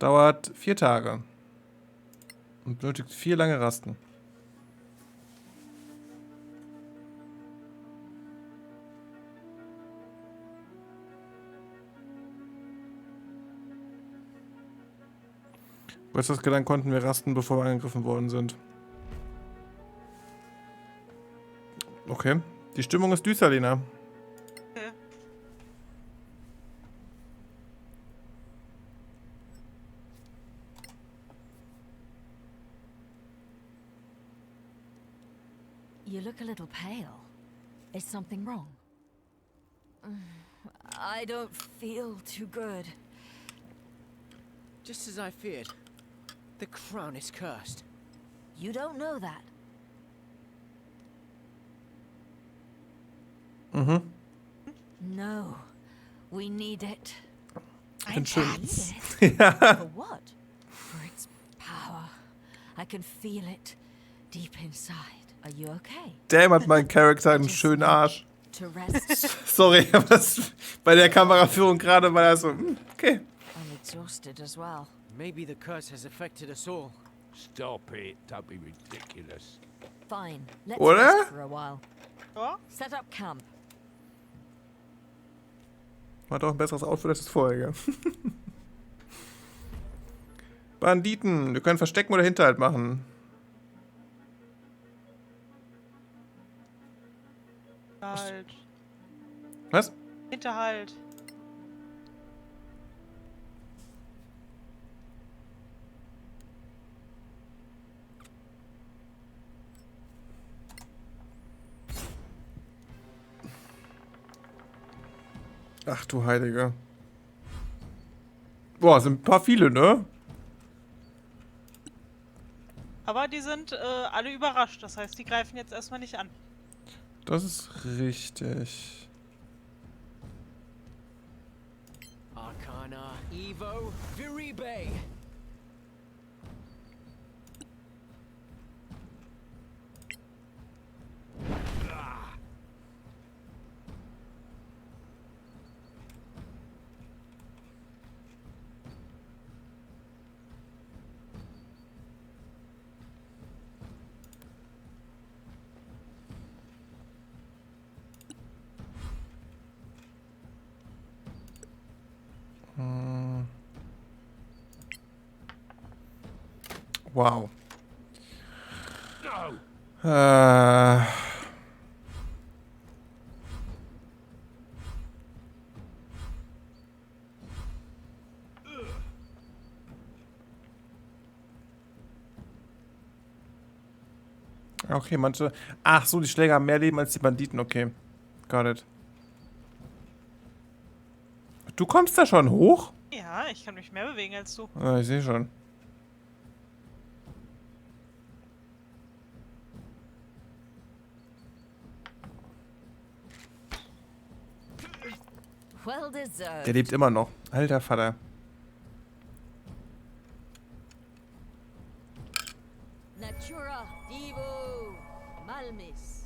Dauert 4 Tage. Und benötigt 4 lange Rasten. Was das gelang, konnten wir rasten, bevor wir angegriffen worden sind. Okay. Die Stimmung ist düster, Lena. Okay. You look a little pale. Is something wrong? I don't feel too good. Just as I feared. The crown is cursed. You don't know that. Mhm. No, we need it. Ich bin schön. Need it? Ja. For what? For its power. I can feel it deep inside. Are you okay? Damn, hat mein Charakter einen schönen Arsch. To rest. Sorry, aber das bei der Kameraführung gerade war das so, okay. I'm exhausted as well. Maybe the curse has affected us all. Stop it. Don't be ridiculous. Fine. Let's Oder? rest for a while. Ja. Set up camp. Hat auch ein besseres Outfit als das vorherige. Banditen, wir können verstecken oder Hinterhalt machen. Halt. Was? Hinterhalt. Ach du Heilige. Boah, sind ein paar viele, ne? Aber die sind alle überrascht. Das heißt, die greifen jetzt erstmal nicht an. Das ist richtig. Arcana, Evo, Viribe. Wow. No. Okay, manche... Ach so, die Schläger haben mehr Leben als die Banditen. Okay. Got it. Du kommst da schon hoch? Ja, ich kann mich mehr bewegen als du. Ah, ich sehe schon. Well deserved. Der lebt immer noch. Alter Vater. Natura Divo Malmis.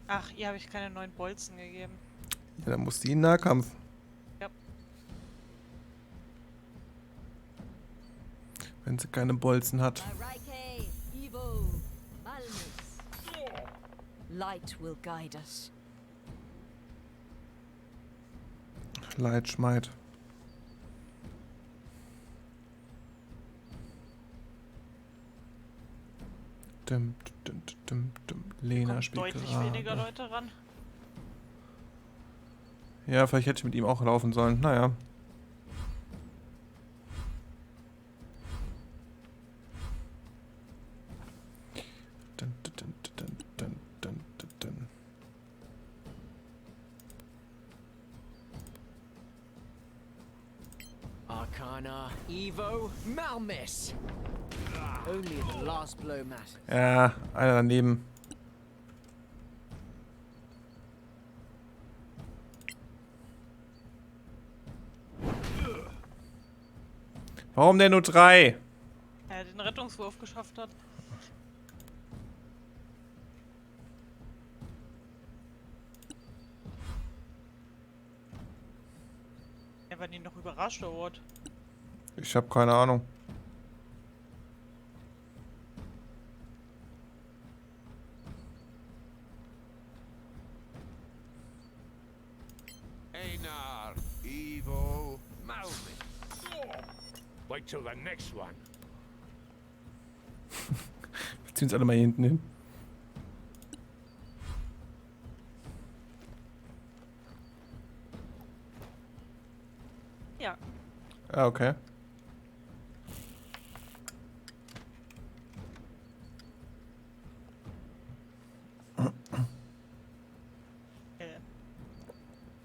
Ach, ihr habe ich keine neuen Bolzen gegeben. Ja, dann muss die in Nahkampf. Ja. Wenn sie keine Bolzen hat. Araike Divo Malmis. Light will guide us. Leitschmeid. Dim, dim, dim, dim. Lena Kommt spielt deutlich gerade. weniger Leute ran. Ja, vielleicht hätte ich mit ihm auch laufen sollen. Naja. Dun, dun, dun, dun, dun, dun, dun, dun. Arcana, Evo, Malmis. Only the last blow matters. Ja, einer daneben. Warum denn nur 3? Er den Rettungswurf geschafft hat. Ja, wenn die noch überrascht wird. Ich habe keine Ahnung. Einar, evil, Malmit. Wait till the next one. Wir ziehen uns alle mal hier hinten hin. Ja. Ah, okay.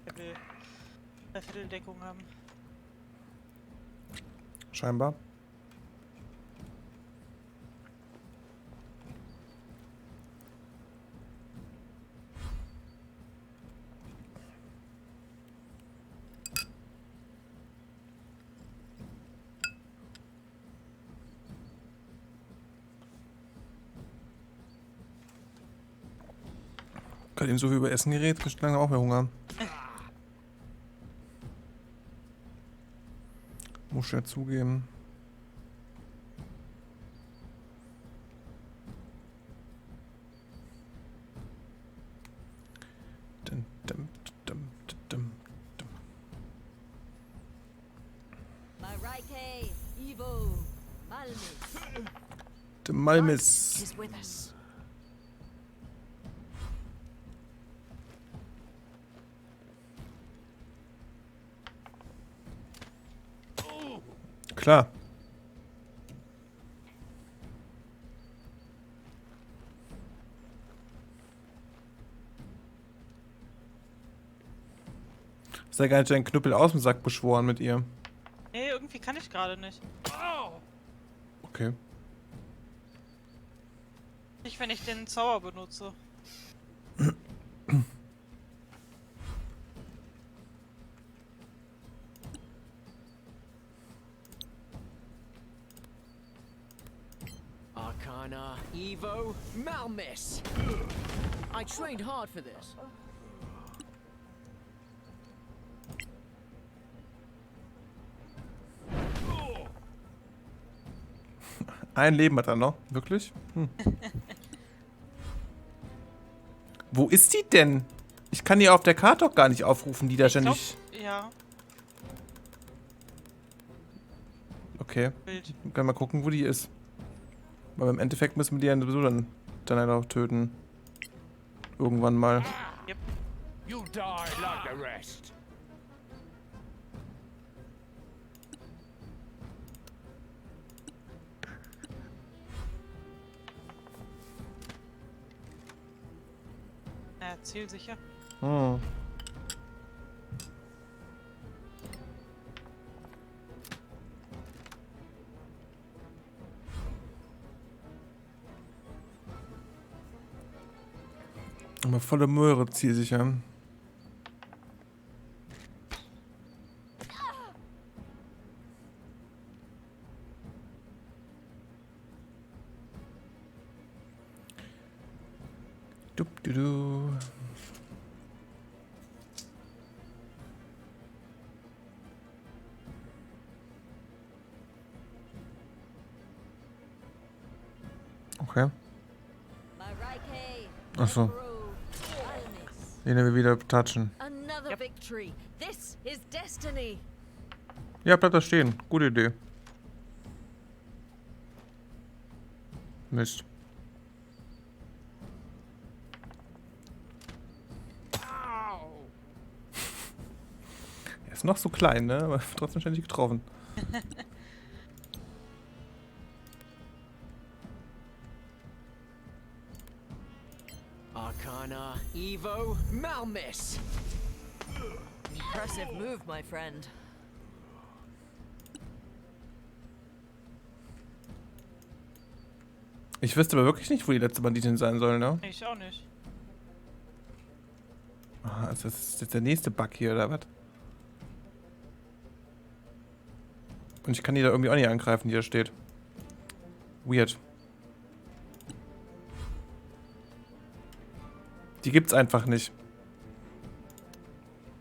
Er will Dreivierteldeckung haben. Scheinbar. Gerade eben so viel über Essen geredet, ich langsam auch mehr Hunger. Muss ich ja zugeben. Dum, dum, dum, dum, dum. Mareike, Evo, Malmis. Der Malmis. Is with us. Klar. Ist ja gar nicht dein Knüppel aus dem Sack beschworen mit ihr. Nee, irgendwie kann ich gerade nicht. Okay. Nicht, wenn ich den Zauber benutze. Arcana, Evo, Malmis. I trained hard for this. Ein Leben hat er noch. Wirklich? Hm. Wo ist die denn? Ich kann die auf der Karte auch gar nicht aufrufen, die da Ich glaub, ständig... ja, Okay. Bild. Wir können mal gucken, wo die ist. Aber im Endeffekt müssen wir die ja sowieso dann halt auch töten. Irgendwann mal. You die like the rest. Ja, zielsicher. Hm. Aber volle Möhre zielsicher. Du. Okay. Mareike, Ach so. Malmis. Lena will wieder touchen. Another victory. This is destiny. Ja, bleibt da stehen. Gute Idee. Mist. Er ist noch so klein, ne? Aber trotzdem ständig getroffen. Arcana, Evo, Malmis. Impressive move, my friend. Ich wüsste aber wirklich nicht, wo die letzte Banditin sein soll, ne? Ich auch nicht. Ah, ist das jetzt der nächste Bug hier, oder was? Und ich kann die da irgendwie auch nicht angreifen, die da steht. Weird. Die gibt's einfach nicht.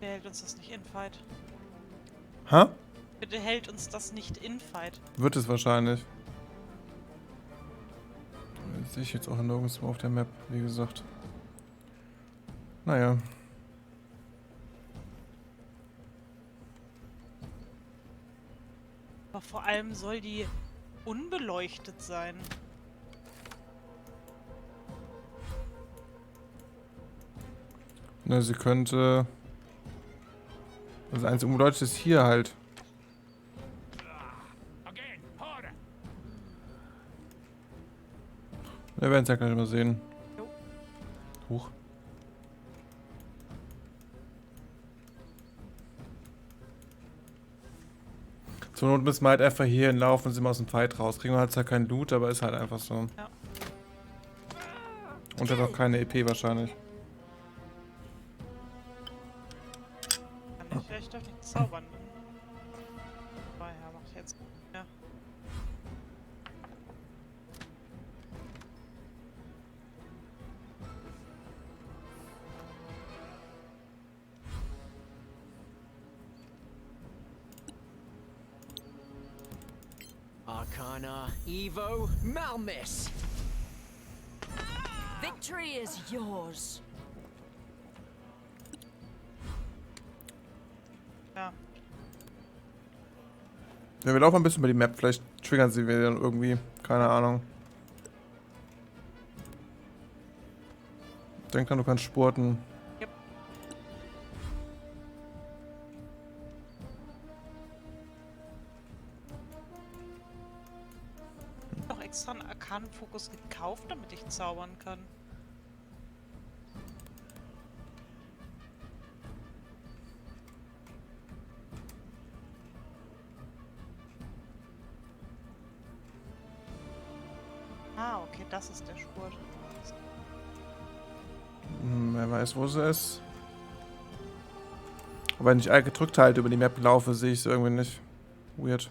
Wer hält uns das nicht in Fight? Ha? Bitte hält uns das nicht in-fight. Wird es wahrscheinlich. Das sehe ich jetzt auch nirgendwo auf der Map, wie gesagt. Naja. Aber vor allem soll die unbeleuchtet sein. Ne, sie könnte... Das einzige Unbeleuchtet ist hier halt. Again, harder. Wir werden es ja gleich mal sehen. Jo. Huch. Zur Not müssen wir halt einfach hier hinlaufen und sind wir aus dem Fight raus. Kriegen wir halt zwar keinen Loot, aber ist halt einfach so. Ja. Und hat auch keine EP wahrscheinlich. Kann ich vielleicht doch nicht zaubern. Vorher mach ich jetzt. Ja. Arcana, Evo, Malmis. Victory is yours. Ja. Ja, wir laufen ein bisschen über die Map. Vielleicht triggern sie wieder irgendwie. Keine Ahnung. Denk dran, du kannst spurten. Yep. Ich hab doch extra einen Arkanenfokus gekauft, damit ich zaubern kann. Ah, okay, das ist der Spurt. Wer weiß, wo sie ist. Aber wenn ich all gedrückt halte über die Map laufe, sehe ich es irgendwie nicht. Weird.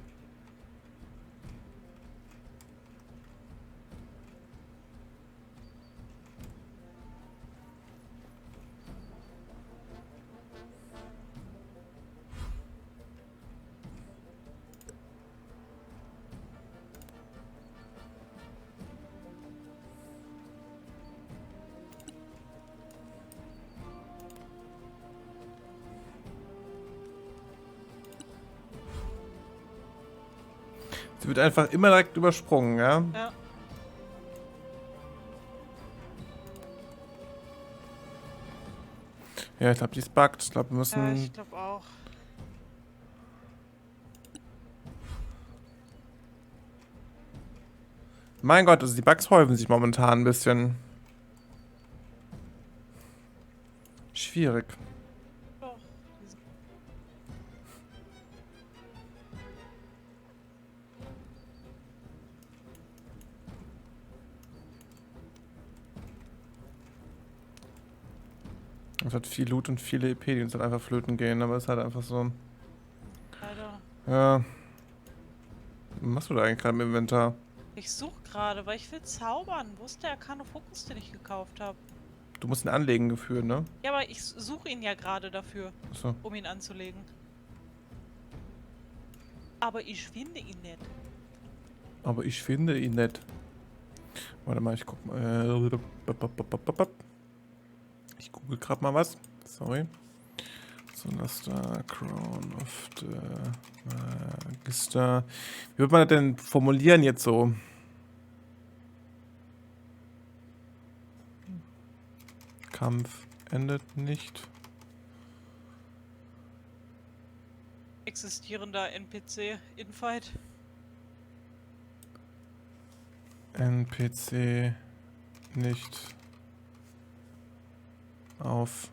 Sie wird einfach immer direkt übersprungen, ja? Ja. Ja, ich glaube, die ist bugged. Ich glaube, wir Ja, müssen... ich glaube auch. Mein Gott, also die Bugs häufen sich momentan ein bisschen. Schwierig. Doch. Es hat viel Loot und viele EP, die uns halt einfach flöten gehen, aber es ist halt einfach so. Leider. Ja. Was machst du da eigentlich gerade im Inventar? Ich suche gerade, weil ich will zaubern. Wo ist der Arcano-Fokus, den ich gekauft habe? Du musst ihn anlegen geführt, ne? Ja, aber ich suche ihn ja gerade dafür, Achso. um ihn anzulegen. Aber ich finde ihn nicht. Aber ich finde ihn nett. Warte mal, ich guck mal. Ich google gerade mal was. Sorry. Solasta, Krone of the Magister. Wie wird man das denn formulieren jetzt so? Kampf endet nicht. Existierender NPC Infight. NPC nicht auffindbar.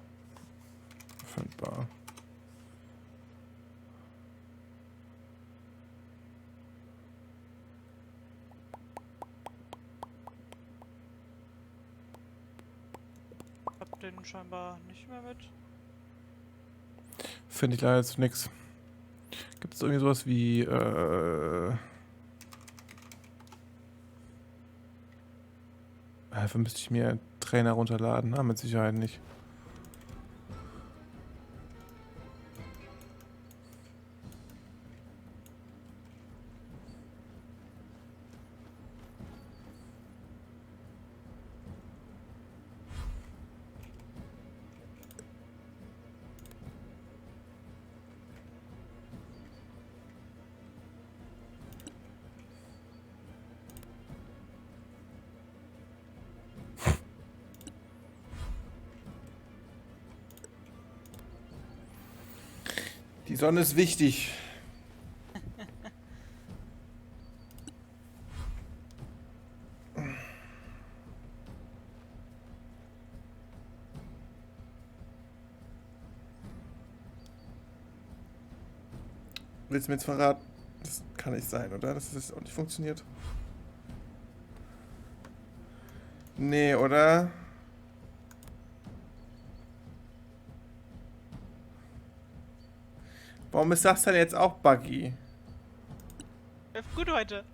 Hab den scheinbar nicht mehr mit. Finde ich leider jetzt nix. Gibt es irgendwie sowas wie dafür müsste ich mir Trainer runterladen, na, mit Sicherheit nicht. Die Sonne ist wichtig. Willst du mir jetzt verraten? Das kann nicht sein, oder? Dass das auch nicht funktioniert. Nee, oder? Warum ist das denn jetzt auch buggy? Läuft gut heute.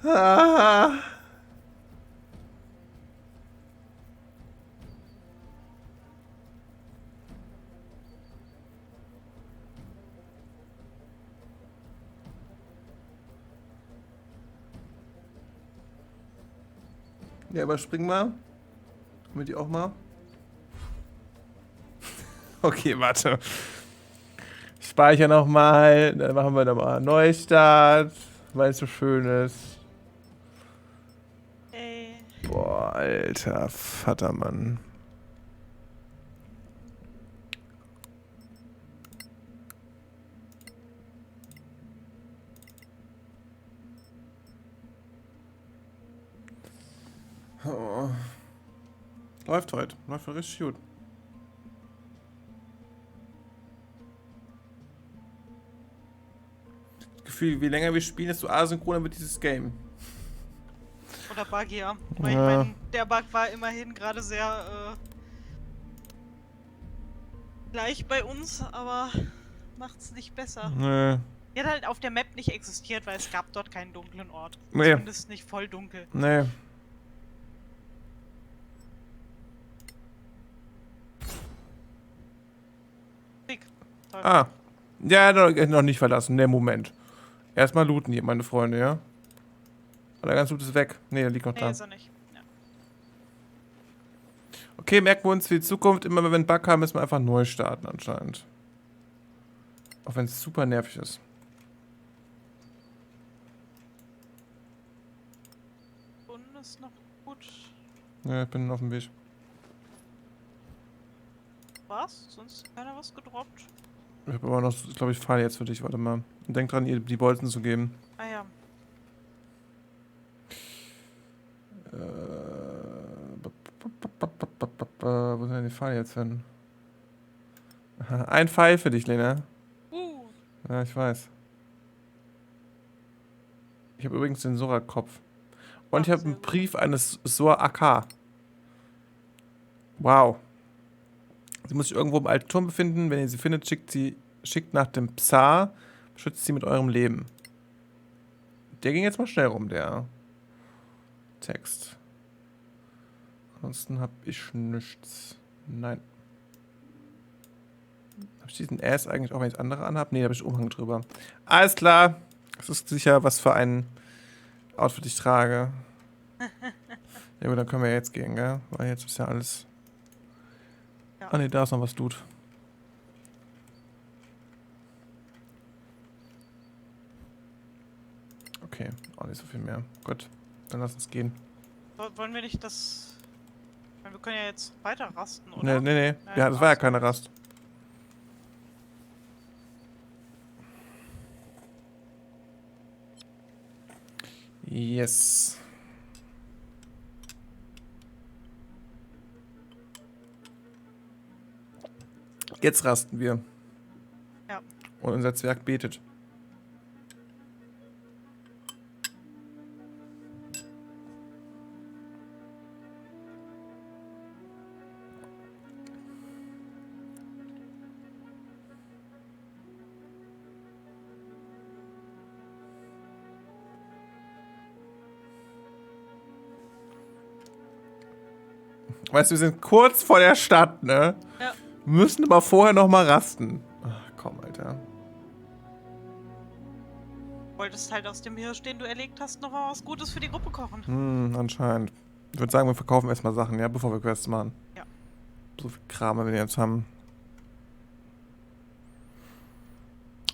Ah. Ja, überspring mal. Damit die auch mal. Okay, warte. Speicher nochmal. Dann machen wir nochmal einen Neustart. Weil es so schön ist. Ey. Boah, alter Vatermann. Oh. Läuft heute. Läuft richtig gut. Das Gefühl, je länger wir spielen, desto asynchroner wird dieses Game. Oder buggier. Weil Ja. ich mein, der Bug war immerhin gerade sehr gleich bei uns, aber macht's nicht besser. Nee. Die hat halt auf der Map nicht existiert, weil es gab dort keinen dunklen Ort. Nee. Zumindest nicht voll dunkel. Nee. Dick. Toll. Ah. Ja, noch nicht verlassen. Nee, Moment. Erstmal looten hier, meine Freunde, ja? Oder ganz Loot ist weg. Nee, der liegt noch Nee, da. ist er nicht. Ja. Okay, merken wir uns für die Zukunft. Immer wenn wir einen Bug haben, müssen wir einfach neu starten anscheinend. Auch wenn es super nervig ist. Unten ist noch gut. Ja, ich bin auf dem Weg. Was? Sonst keiner was gedroppt? Ich habe aber noch, ich glaube, ich fahre jetzt für dich. Warte mal. Und denk dran, ihr die Bolzen zu geben. Ah ja. Wo sind denn die Pfeile jetzt hin? Aha, ein Pfeil für dich, Lena. Ja, ich weiß. Ich habe übrigens den Sora-Kopf. Und ich habe einen Brief eines Sora AK. Wow. Sie muss sich irgendwo im alten Turm befinden. Wenn ihr sie findet, schickt nach dem Psa. Schützt sie mit eurem Leben. Der ging jetzt mal schnell rum, der Text. Ansonsten habe ich nichts. Nein. Habe ich diesen Ass eigentlich auch, wenn ich andere anhabe? Nee, da habe ich Umhang drüber. Alles klar. Das ist sicher, was für ein Outfit ich trage. Ja gut, dann können wir jetzt gehen, gell? Weil jetzt ist ja alles... Ja. Ah ne, da ist noch was, Dude. Okay, auch nicht so viel mehr. Gut, dann lass uns gehen. Wollen wir nicht das... Ich meine, wir können ja jetzt weiter rasten, oder? Nee, nee, nee. Nein, Ja, das war ja so. keine Rast. Yes. Jetzt rasten wir. Ja. Und unser Zwerg betet. Weißt du, wir sind kurz vor der Stadt, ne? Ja. Wir müssen aber vorher noch mal rasten. Ach, komm, Alter. Wolltest halt aus dem Hirsch, den du erlegt hast, noch mal was Gutes für die Gruppe kochen. Anscheinend. Ich würde sagen, wir verkaufen erstmal Sachen, ja, bevor wir Quests machen. Ja. So viel Kram, wie wir jetzt haben.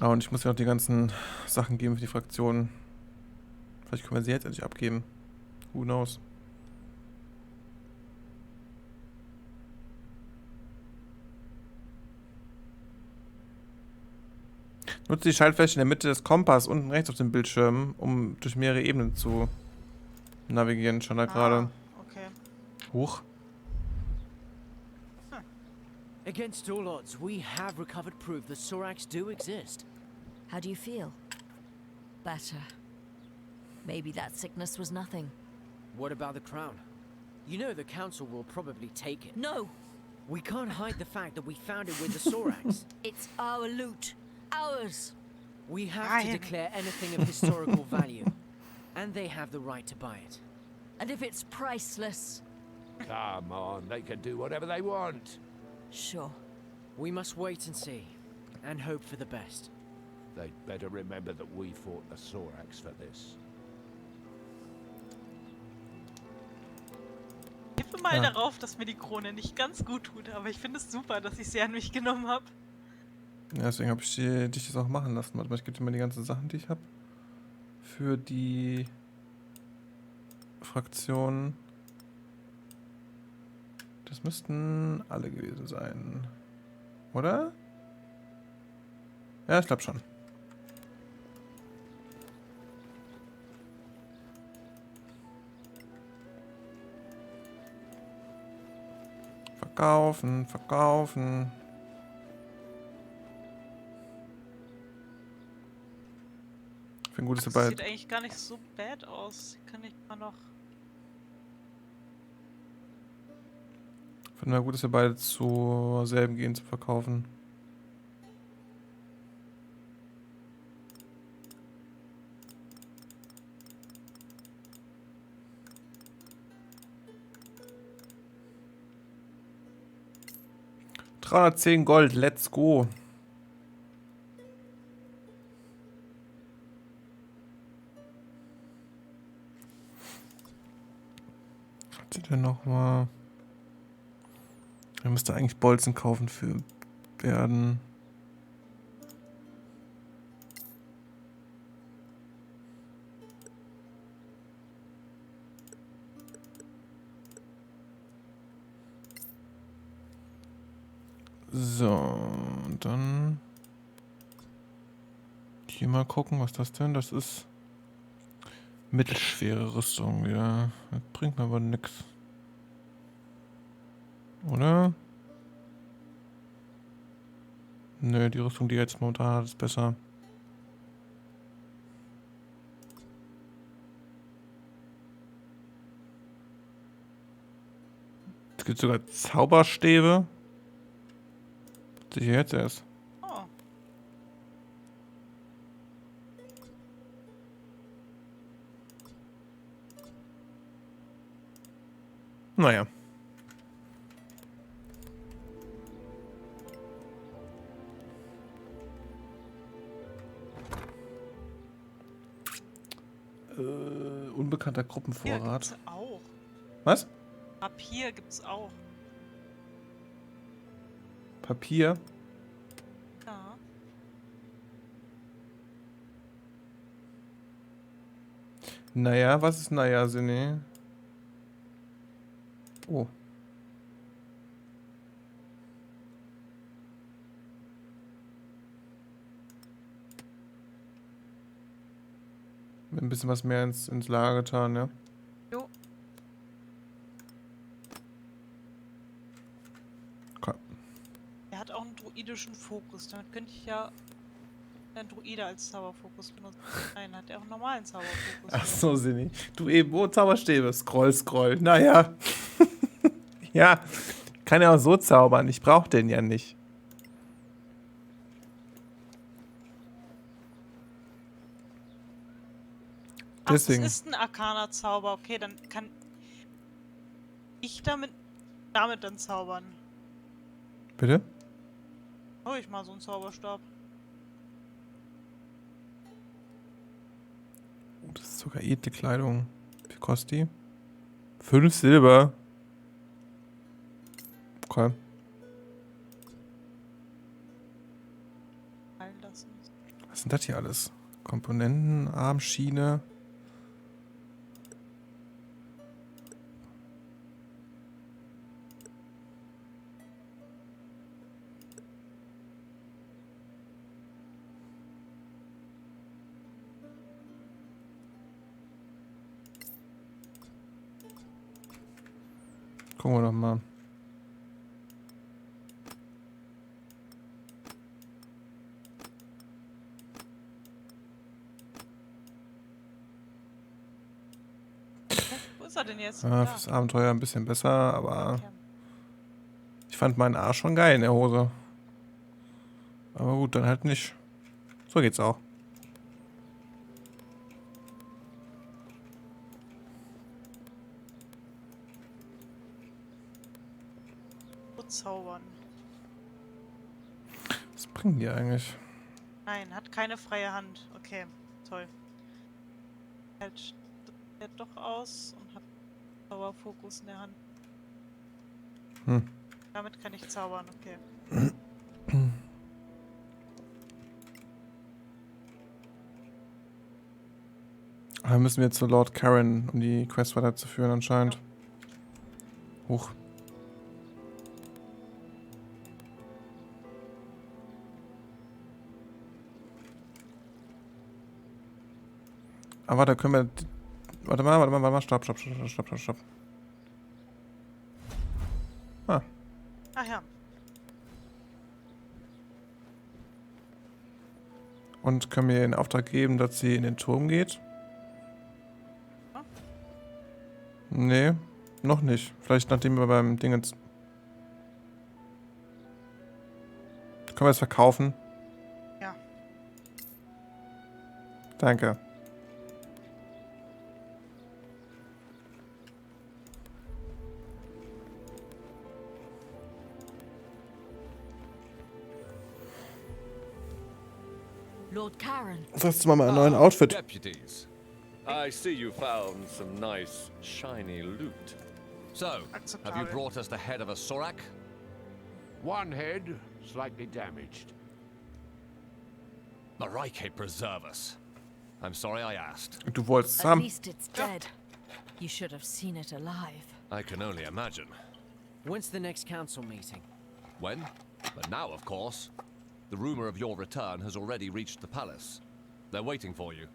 Ah, und ich muss ja noch die ganzen Sachen geben für die Fraktionen. Vielleicht können wir sie jetzt endlich abgeben. Who knows? Nutze die Schaltfläche in der Mitte des Kompass unten rechts auf dem Bildschirm, um durch mehrere Ebenen zu navigieren. Schon da gerade. Okay. Hoch. Against all odds, we have recovered proof that Sorax do exist. How do you feel? Better. Maybe that sickness was nothing. What about the crown? You know the council will probably take it. No! We can't hide the fact that we found it with the Sorax. It's our loot. Ours! We have to Nein. declare anything of historical value. And they have the right to buy it. And if it's priceless, Come on, they can do whatever they want. sure. We must wait and see. And hope for the best. They'd better remember that we fought the Sorax for this. Ich tippe mal Ja. darauf, dass mir die Krone nicht ganz gut tut, aber ich finde es super, dass ich sie an mich genommen habe. Ja, deswegen habe ich dich das auch machen lassen. Warte mal, ich gebe dir mal die ganzen Sachen, die ich habe. Für die Fraktion. Das müssten alle gewesen sein. Oder? Ja, ich glaube schon. Verkaufen, verkaufen. Für ein gutes Das dabei. sieht eigentlich gar nicht so bad aus. Kann ich mal noch... Finden wir gut, dass wir beide zur selben gehen zu verkaufen. $310 Gold, let's go. Was sind denn nochmal? Er müsste eigentlich Bolzen kaufen für werden. So, und dann hier mal gucken, was das denn? Das ist mittelschwere Rüstung wieder. Das bringt mir aber nix. Oder? Nö, die Rüstung, die er jetzt momentan hat, ist besser. Es gibt sogar Zauberstäbe. Sehe ich jetzt erst. Oh, Naja. Unbekannter hier Gruppenvorrat. gibt's auch. Was? Papier gibt's auch. Papier? Ja. Naja, was ist naja, Sinne? Oh. Mit ein bisschen was mehr ins Lager getan, ja? Jo. Okay. Er hat auch einen druidischen Fokus. Damit könnte ich ja einen Druide als Zauberfokus benutzen. Nein, hat er auch einen normalen Zauberfokus. Ach so, Sinni. Du eben, oh, Zauberstäbe. Scroll, scroll. Naja. Ja. Kann ja auch so zaubern. Ich brauch den ja nicht. Ach, Deswegen. das ist ein Arcana-Zauber. Okay, dann kann ich damit dann zaubern. Bitte? Hol ich mal so einen Zauberstab. Oh, das ist sogar edle Kleidung. Wie viel kostet die? 5 Silber. Okay. Fallen lassen. Was sind das hier alles? Komponenten, Armschiene. Gucken wir doch mal. Wo ist er denn jetzt? Ja, Da. fürs Abenteuer ein bisschen besser, aber Okay. ich fand meinen Arsch schon geil in der Hose. Aber gut, dann halt nicht. So geht's auch. Gut zaubern. Was bringen die eigentlich? Nein, hat keine freie Hand. Okay, toll. Halt doch aus und hat Zauberfokus in der Hand. Hm. Damit kann ich zaubern, okay. Da müssen wir jetzt zu Lord Karen, um die Quest weiterzuführen anscheinend. Hoch. Aber da können wir... Warte mal, stopp. Ah, Ach ja, und können wir ihr den Auftrag geben, dass sie in den Turm geht? Ja. Nee, noch nicht. Vielleicht nachdem wir beim Dingens... Können wir es verkaufen? Ja. Danke. Lord Karen. Sagst du mal einen neuen Outfit? Deputies, I see you found some nice, shiny loot. So, have you Akzeptabel. brought us the head of a Sorak? One head, slightly damaged. Marike preserve us. I'm sorry I asked. Du wolltest es At haben. least it's dead. You should have seen it alive. I can only imagine. When's the next council meeting? When? But now, of course. The rumor of your return has already reached the palace. They're waiting for you.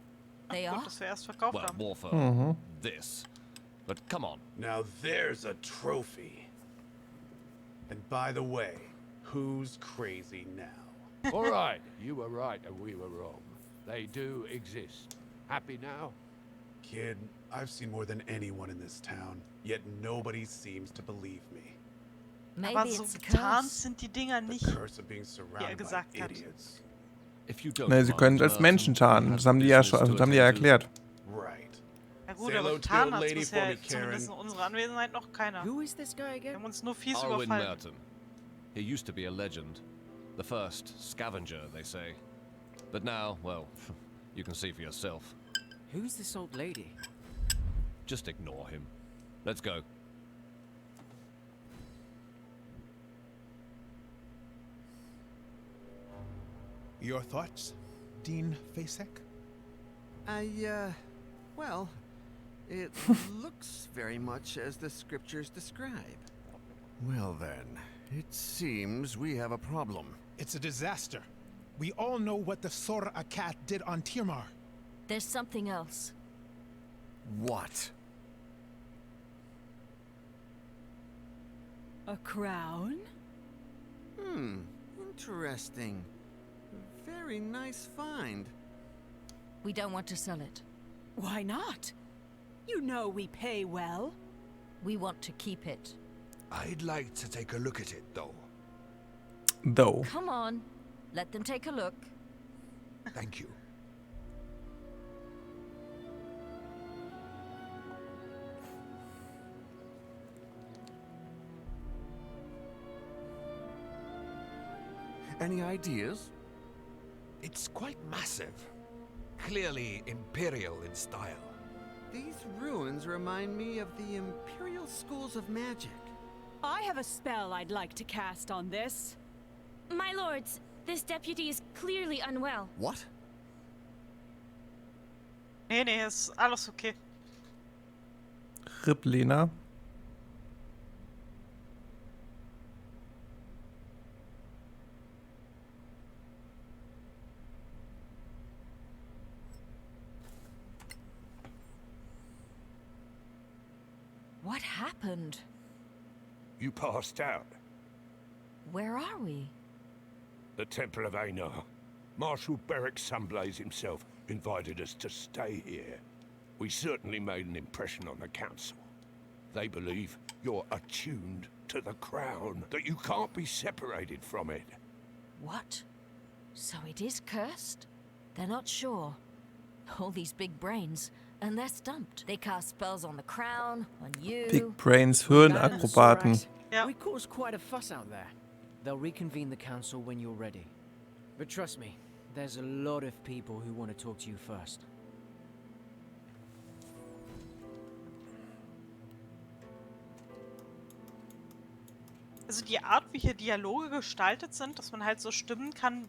They gut, are? dass wir erst verkauft Well, haben. more for this. But come on. Now there's a trophy. And by the way, who's crazy now? All right, you were right and we were wrong. They do exist. Happy now? Kid, I've seen more than anyone in this town, yet nobody seems to believe me. Maybe Aber so it's a getarnt curse. sind die Dinger The nicht. curse of being surrounded by gesagt hat. idiots. If you don't Ne, sie können mind, als Merton, Menschen tarnen. we Das have haben die ja schon, business also to das haben die ja attend to. erklärt. Right. Ja gut, Say aber hello to the getan old hat lady bisher, for me, Karen. zumindest in unserer Anwesenheit, noch keiner. Who is this guy Wir again? haben uns nur fies Arwen überfallen. Merton. He used to be a legend. The first scavenger, they say. But now, well, you can see for yourself. Who's this old lady? Just ignore him. Let's go. Your thoughts, Dean Fasek? Well, it looks very much as the scriptures describe. Well then, it seems we have a problem. It's a disaster. We all know what the Sor Akat did on Tirmar. There's something else. What? A crown? Interesting. Very nice find. We don't want to sell it. Why not? You know we pay well. We want to keep it. I'd like to take a look at it, though. Though. Come on. Let them take a look. Thank you. Any ideas? It's quite massive. Clearly imperial in style. These ruins remind me of the Imperial Schools of Magic. I have a spell I'd like to cast on this. My lords, this deputy is clearly unwell. What? Nee, ist alles okay. Rip Lena. What happened? You passed out. Where are we? The Temple of Anar. Marshal Beric Sunblaze himself invited us to stay here. We certainly made an impression on the council. They believe you're attuned to the crown, that you can't be separated from it. What? So it is cursed? They're not sure. All these big brains, and they're stumped. They cast spells on the crown, on you. Big Brains, Hirnakrobaten. Ja. We caused quite a fuss out there. They'll reconvene the council when you're ready. But trust me, there's a lot of people who want to talk to you first. Also die Art, wie hier Dialoge gestaltet sind, dass man halt so stimmen kann,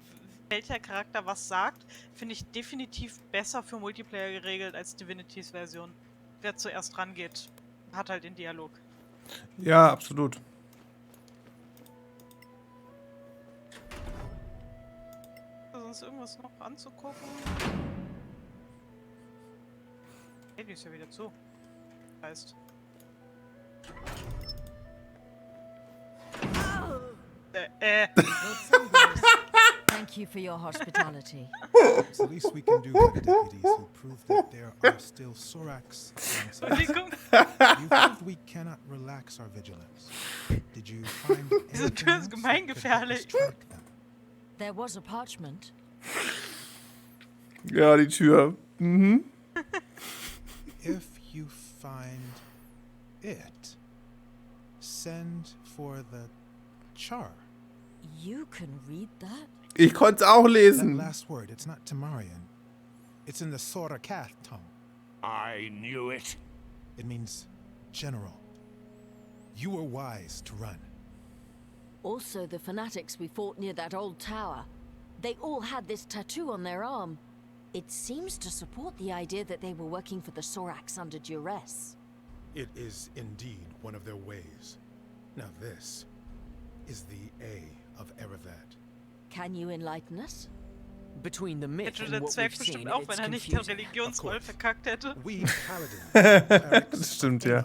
welcher Charakter was sagt, finde ich definitiv besser für Multiplayer geregelt als Divinities Version. Wer zuerst rangeht, hat halt den Dialog. Ja, absolut. Ist sonst irgendwas noch anzugucken? Hey, die ist ja wieder zu. Heißt. Thank you for your hospitality. It's the least we can do for the deputies who prove that there are still Sorax. Entschuldigung. You proved we cannot relax our vigilance. Did you find Diese anything Tür else ist that gemeingefährlich. could help us track them? There was a parchment. Ja, die Tür. Mhm. If you find it, send for the char. You can read that? Ich konnte es auch That lesen. last word, it's not Tamarian. It's in the Sorakath tongue. I knew it. It means general. You were wise to run. Also, the fanatics we fought near that old tower. They all had this tattoo on their arm. It seems to support the idea that they were working for the Sorax under duress. It is indeed one of their ways. Now this is the A of Erevat. Can you enlighten us? Between the myth Hätte and der what Zwerg we've bestimmt seen, auch, it's wenn er nicht den confusing. Religionsroll Of course. verkackt hätte. We paladins Das stimmt, ja.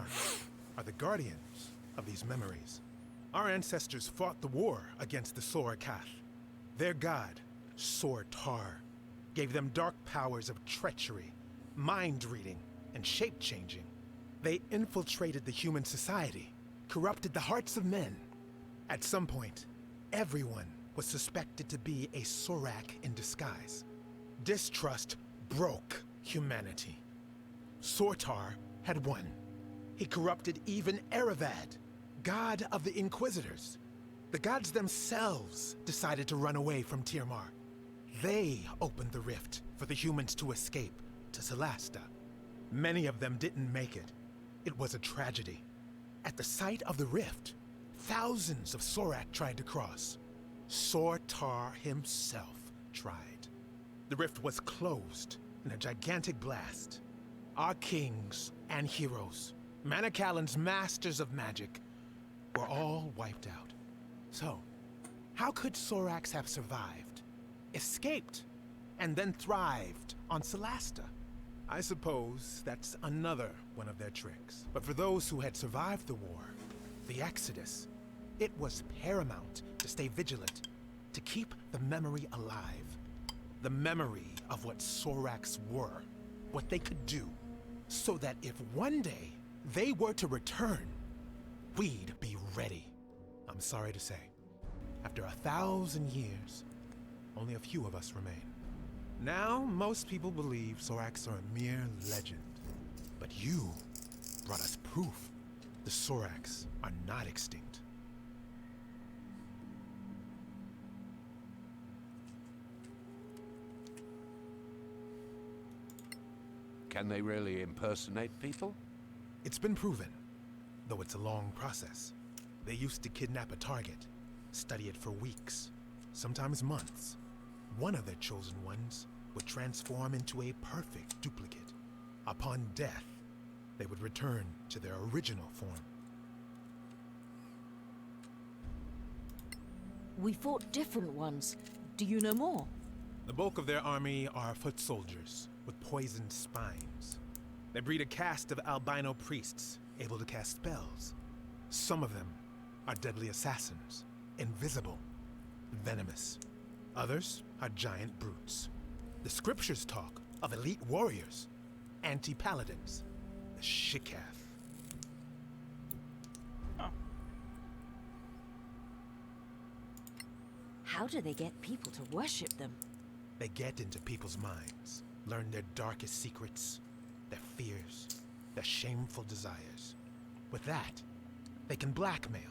are the guardians of these memories. Our ancestors fought the war against the Sorakath. Their god, Sortar, gave them dark powers of treachery, mind-reading, and shape-changing. They infiltrated the human society, corrupted the hearts of men. At some point, everyone was suspected to be a Sorak in disguise. Distrust broke humanity. Sortar had won. He corrupted even Erevad, god of the Inquisitors. The gods themselves decided to run away from Tirmar. They opened the rift for the humans to escape to Solasta. Many of them didn't make it. It was a tragedy. At the site of the rift, thousands of Sorak tried to cross. Sortar himself tried. The rift was closed in a gigantic blast. Our kings and heroes, Manicalan's masters of magic, were all wiped out. So, how could Sorax have survived, escaped, and then thrived on Solasta? I suppose that's another one of their tricks. But for those who had survived the war, the Exodus, it was paramount to stay vigilant, to keep the memory alive. The memory of what Sorax were, what they could do, so that if one day they were to return, we'd be ready. I'm sorry to say, after 1,000 years, only a few of us remain. Now, most people believe Sorax are a mere legend. But you brought us proof. The Sorax are not extinct. Can they really impersonate people? It's been proven, though it's a long process. They used to kidnap a target, study it for weeks, sometimes months. One of their chosen ones would transform into a perfect duplicate. Upon death, they would return to their original form. We fought different ones. Do you know more? The bulk of their army are foot soldiers with poisoned spines. They breed a caste of albino priests able to cast spells. Some of them are deadly assassins, invisible, venomous. Others are giant brutes. The scriptures talk of elite warriors, anti-paladins, the Shikath. How do they get people to worship them? They get into people's minds, learn their darkest secrets, their fears, their shameful desires. With that, they can blackmail,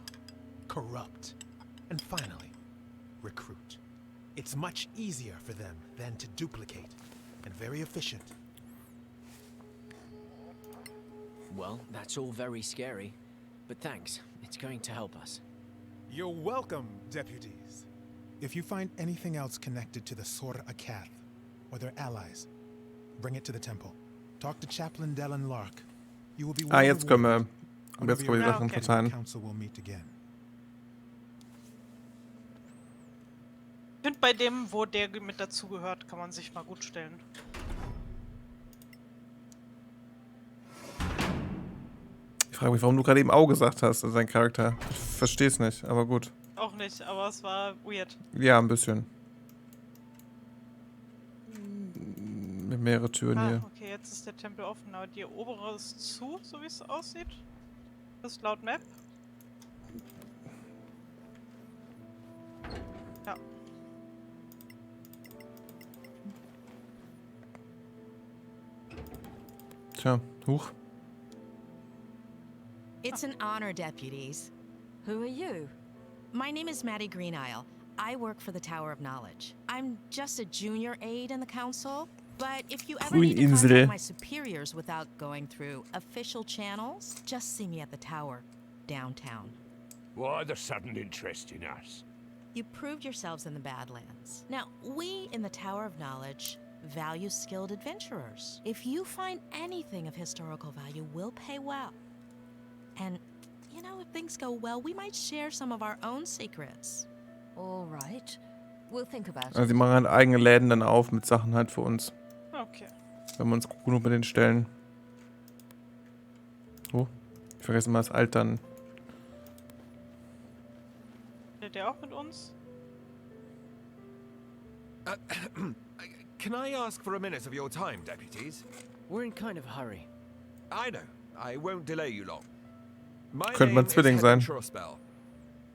corrupt, and finally, recruit. It's much easier for them than to duplicate, and very efficient. Well, that's all very scary. But thanks, it's going to help us. You're welcome, deputies. If you find anything else connected to the Sor Akath or their allies, bring it to the temple. Talk to Chaplain Dellen Lark. You will be Jetzt können wir die Sachen verteilen. Council will meet again. Ich finde, bei dem, wo der mit dazugehört, kann man sich mal gut stellen. Ich frage mich, warum du gerade eben Au gesagt hast, also dein Charakter. Ich verstehe es nicht, aber gut. Auch nicht, aber es war weird. Ja, ein bisschen. Mit mehrere Türen hier. Okay, jetzt ist der Tempel offen, aber die obere ist zu, so wie es aussieht. Das ist laut Map. Ja. Tja, huch. It's an honor, deputies. Who are you? My name is Maddie Greenisle. I work for the Tower of Knowledge. I'm just a junior aide in the council, but if you ever need to contact my superiors without going through official channels, just see me at the tower, downtown. Why the sudden interest in us? You proved yourselves in the Badlands. Now, we in the Tower of Knowledge value skilled adventurers. If you find anything of historical value, we'll pay well. And, you know, if things go well, we might share some of our own secrets. All right. We'll think about it. Also sie machen halt eigene Läden dann auf mit Sachen halt für uns. Okay. Wenn wir uns gut genug mit den stellen. Oh, ich vergesse mal das Altern. Redet der auch mit uns? Can I ask for a minute of your time, deputies? We're in kind of a hurry. I know. I won't delay you long. My Könnte name man is Zwilling sein. Trospell.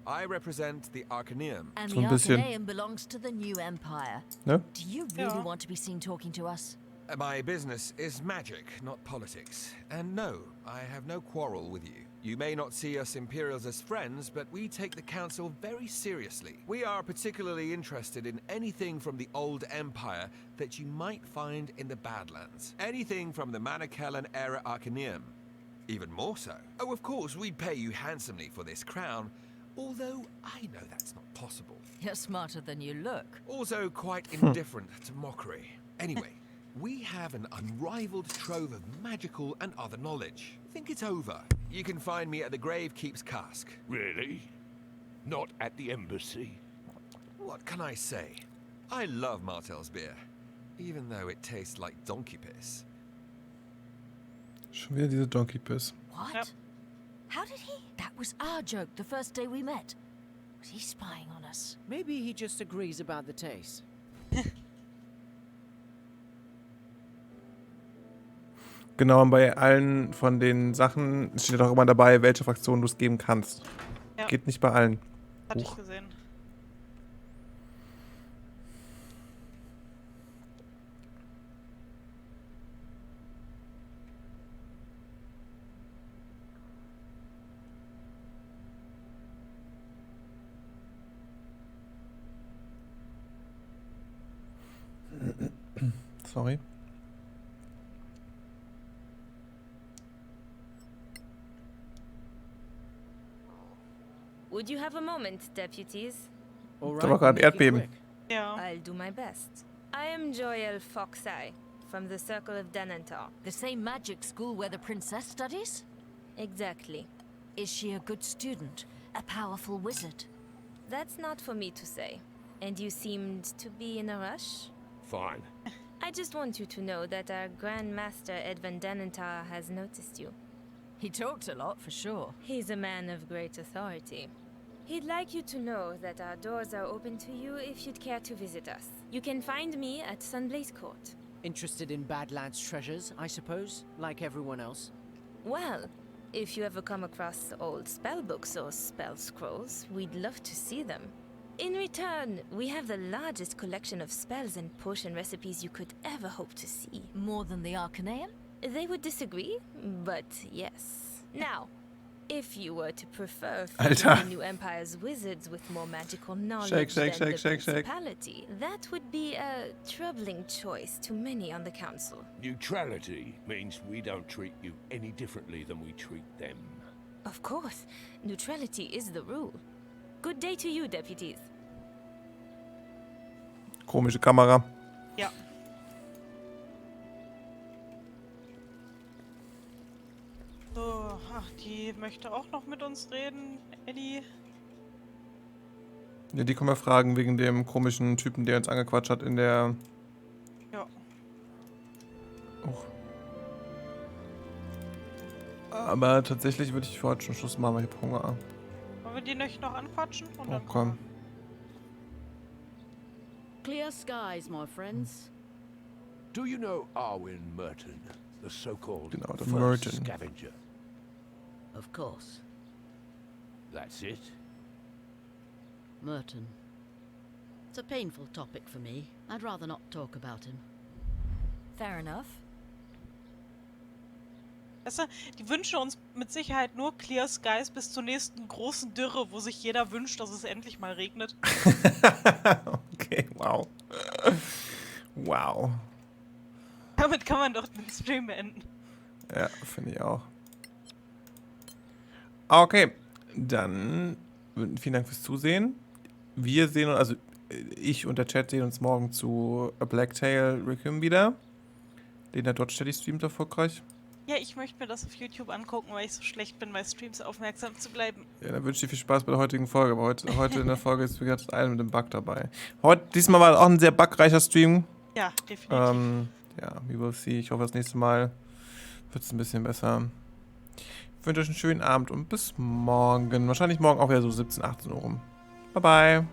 I represent the Arcaneum. And So the ein bisschen. Arcaneum belongs to the new empire. Ne? Do you really want to be seen talking to us? My business is magic, not politics. And no, I have no quarrel with you. You may not see us Imperials as friends, but we take the Council very seriously. We are particularly interested in anything from the old Empire that you might find in the Badlands. Anything from the Manakellen-era Arcaneum. Even more so. Oh, of course, we'd pay you handsomely for this crown, although I know that's not possible. You're smarter than you look. Also quite indifferent to mockery. Anyway, we have an unrivaled trove of magical and other knowledge. Think it over. You can find me at the Gravekeep's Cask. Really? Not at the embassy? What can I say? I love Martel's beer, even though it tastes like donkey piss. Schon wieder diese Donkey Piss. What? Yep. How did he? That was our joke the first day we met. Was he spying on us? Maybe he just agrees about the taste. Genau, und bei allen von den Sachen steht auch immer dabei, welche Fraktion du es geben kannst. Ja. Geht nicht bei allen. Hatte ich gesehen. Sorry. Would you have a moment, deputies? All Da war right, gerade make it Erdbeben. quick. Ja. I'll do my best. I am Joyel Foxeye, from the Circle of Denantar. The same magic school where the princess studies? Exactly. Is she a good student? A powerful wizard? That's not for me to say. And you seemed to be in a rush? Fine. I just want you to know that our Grand Master Edvin Denantar has noticed you. He talked a lot, for sure. He's a man of great authority. He'd like you to know that our doors are open to you if you'd care to visit us. You can find me at Sunblaze Court. Interested in Badlands treasures, I suppose, like everyone else? Well, if you ever come across old spellbooks or spell scrolls, we'd love to see them. In return, we have the largest collection of spells and potion recipes you could ever hope to see. More than the Arcaneum? They would disagree, but yes. Now, if you were to prefer feeding the New Empire's wizards with more magical knowledge than the Principality, that would be a troubling choice to many on the Council. Neutrality means we don't treat you any differently than we treat them. Of course, neutrality is the rule. Good day to you, deputies. Komische Kamera. Ja. So, ach, die möchte auch noch mit uns reden, Eddie. Ja, die können wir fragen wegen dem komischen Typen, der uns angequatscht hat in der... Ja. Oh. Aber tatsächlich würde ich für heute schon Schluss machen, weil ich habe Hunger. Wollen wir die nicht noch anquatschen? Und Oh, dann komm. Clear skies, my friends. Do you know Arwen Merton, the so-called Genau, der first Merton. scavenger? Of course. That's it? Merton. It's a painful topic for me. I'd rather not talk about him. Fair enough. Weißt du, die wünschen uns mit Sicherheit nur Clear Skies bis zur nächsten großen Dürre, wo sich jeder wünscht, dass es endlich mal regnet. Okay, wow. Wow. Damit kann man doch den Stream beenden. Ja, finde ich auch. Okay, dann vielen Dank fürs Zusehen. Wir sehen uns, also ich und der Chat sehen uns morgen zu A Black Tail Requiem wieder. Lena dort steady streamt erfolgreich. Ja, ich möchte mir das auf YouTube angucken, weil ich so schlecht bin, bei Streams aufmerksam zu bleiben. Ja, dann wünsche ich dir viel Spaß bei der heutigen Folge. Aber heute in der Folge ist wieder das eine mit dem Bug dabei. Diesmal war auch ein sehr bugreicher Stream. Ja, definitiv. Ja, we will see. Ich hoffe, das nächste Mal wird es ein bisschen besser. Ich wünsche euch einen schönen Abend und bis morgen. Wahrscheinlich morgen auch wieder so 17, 18 Uhr rum. Bye, bye.